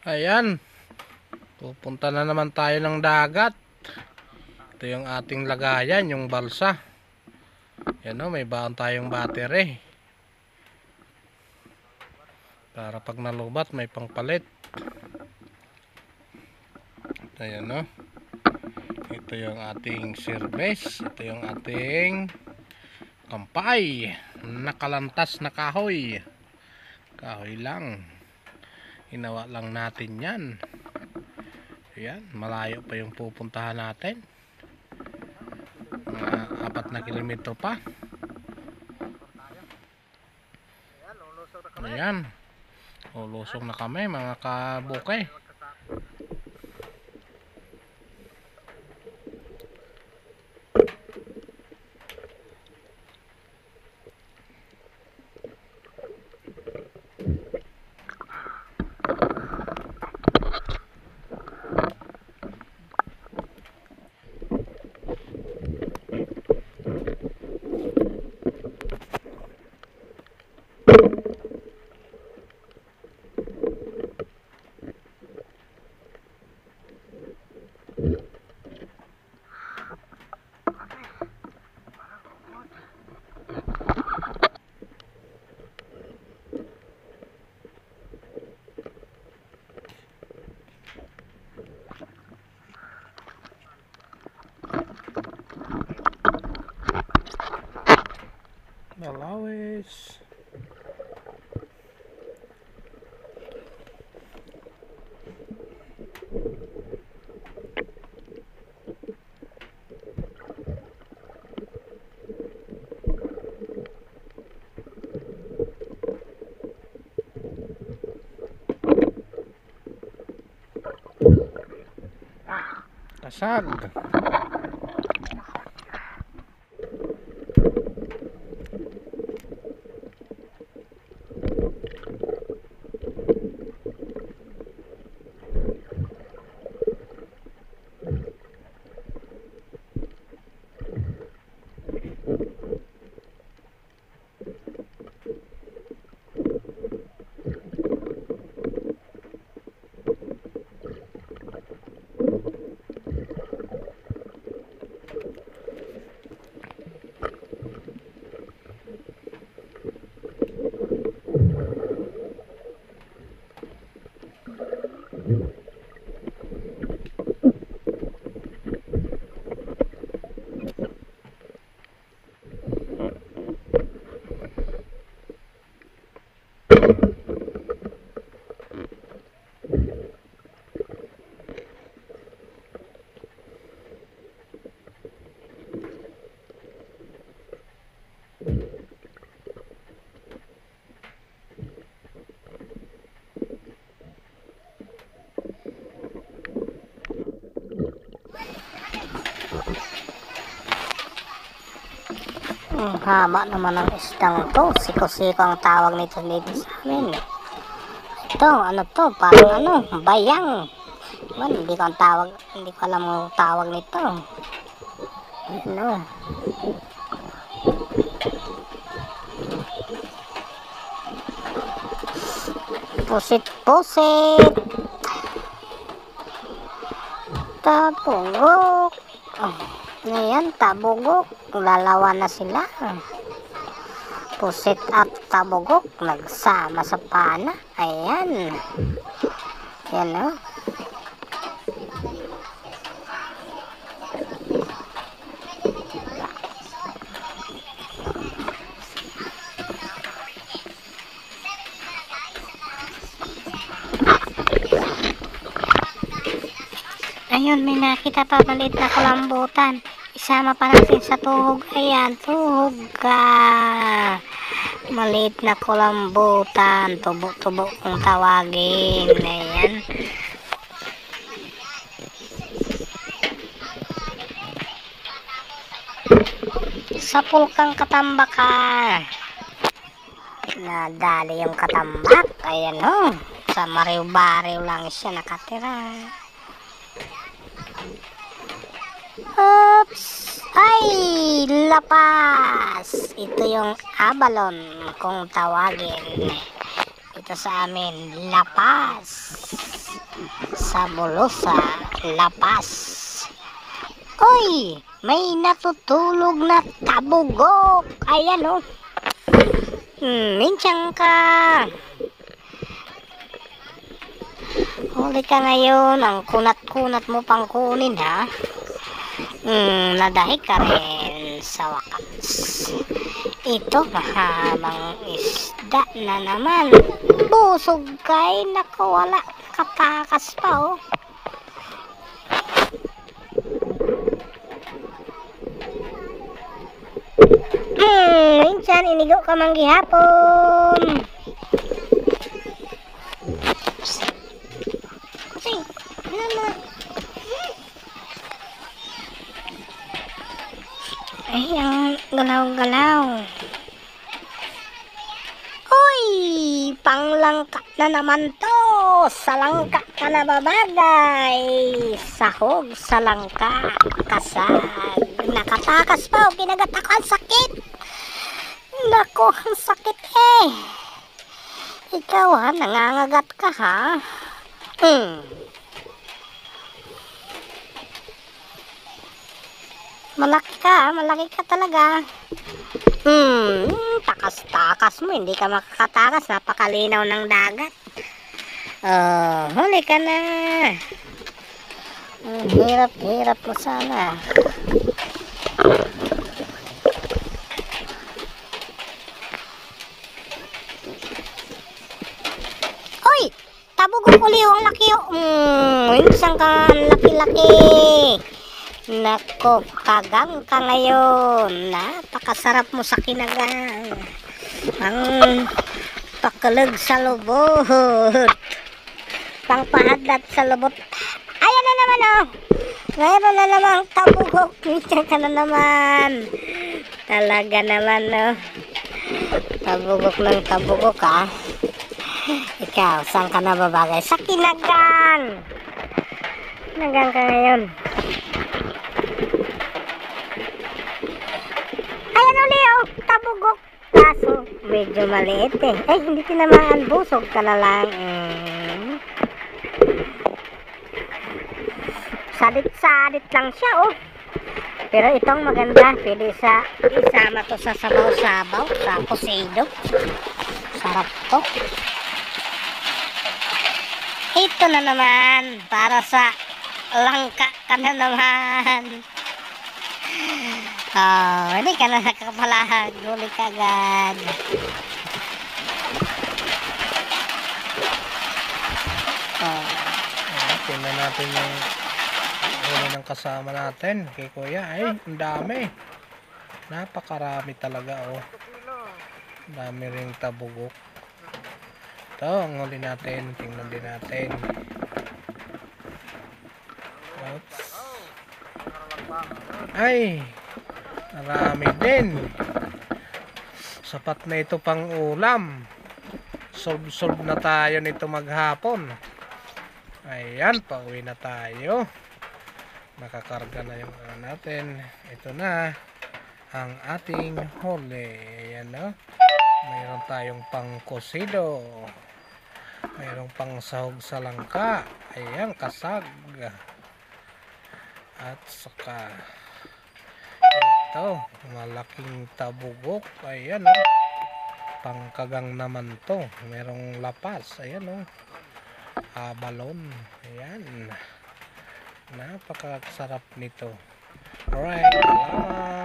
Ayan, pupunta na naman tayo ng dagat. Ito yung ating lagayan, yung balsa. Yan o, may baon tayong battery para pag nalubat may pangpalit. Ayan o, ito yung ating service. Ito yung ating kampay, nakalantas na kahoy. Kahoy lang, hinawa lang natin yan. Ayan, malayo pa yung pupuntahan natin, mga 4 na kilometro pa. Ayan, ulusong na kami mga kabukay. Dalawis. Kasag. Ang haba naman ng isdang to. Siko-siko ang tawag nito dito sa amin. Ito, ano to? Parang ano, bayang. Man, hindi ko alam ang tawag nito. Ano? Pusit-pusit. Tabugok. Ngayon, tabugok. Lalawan na sila. Pusit at tabugok nagsama sa pana. Ayan. Yan o. Ayun, may nakita pa maliit na kulambutan. Isama pa natin sa tuhog. Ayan, tuhog ka. Maliit na kulambutan. Tubo-tubo kung tawagin. Ayan. Sa pulkang katambaka. Nadali yung katambak. Ayan o. Sa mariw-bariw lang siya nakatira. Oops! Ay! Lapas! Ito yung abalon kung tawagin. Ito dito sa amin, lapas. Sa Bulusa, lapas. Uy, may natutulog na tabugok. Ayan oh. Minsan ka. Huli ka ngayon, ang kunat-kunat mo pang kunin ha. Nadahi ka rin sa wakas. Ito mahabang isda na naman. Busog kay nakawala. Katakas pa oh. Minsan inigo ka man gihapon. Kasi, naman. Ay, ang galaw-galaw. Uy, panglangka na naman to. Sa langka ka na babagay. Sahog sa langka. Kasag. Nakatakas pa. Kinagat ako. Ang sakit. Nako, ang sakit eh. Ikaw ha, nangangagat ka ha. Malaki ka talaga. Takas-takas mo, hindi ka makakatakas. Napakalinaw ng dagat. Huli ka na. Hirap mo sana. Uy! Tabugok uli ang laki oh. Minsan ka ang laki-laki. Nako, kagang ka ngayon. Napakasarap mo sa kinagang. Ang pakalag sa lubot. Pangpahadlat sa lubot. Ayan na naman oh. Ngayon na naman tabugok. Minsan ka na naman. Talaga naman oh. Tabugok ng tabugok ha. Ikaw, saan ka na babagay? Sa kinagang. Kinagang ka ngayon. Ayan uli oh, tabugok. Kaso, medyo maliit eh. Ay, hindi tinamaan. Busog ka na lang. Sadit-sadit lang siya oh. Pero itong maganda. Pwede isama to sa sabaw-sabaw. Sa pusido. Sarap to. Ito na naman. Para sa langka ka na naman. Hindi ka na nakapalahag. Huli ka agad. Tingnan natin yung huli ng kasama natin kay kuya. Ay, ang dami. Napakarami talaga oh. Dami ring tabugok. Ito ang huli natin. Tingnan din natin. Oops. Ay, marami din. Sapat na ito pang ulam. Solve na tayo nito maghapon. Ayan, pauwi na tayo. Nakakarga na yung natin. Ito na ang ating huli. Ayan no. Mayroon tayong pang kosido. Mayroong pang sahog sa langka. Ayan, kasag. At saka ito, malaking tabugok. Ayan o. Pangkagang naman to. Merong lapas. Ayan o. Abalon. Ayan. Napakasarap nito. Alright. Salamat.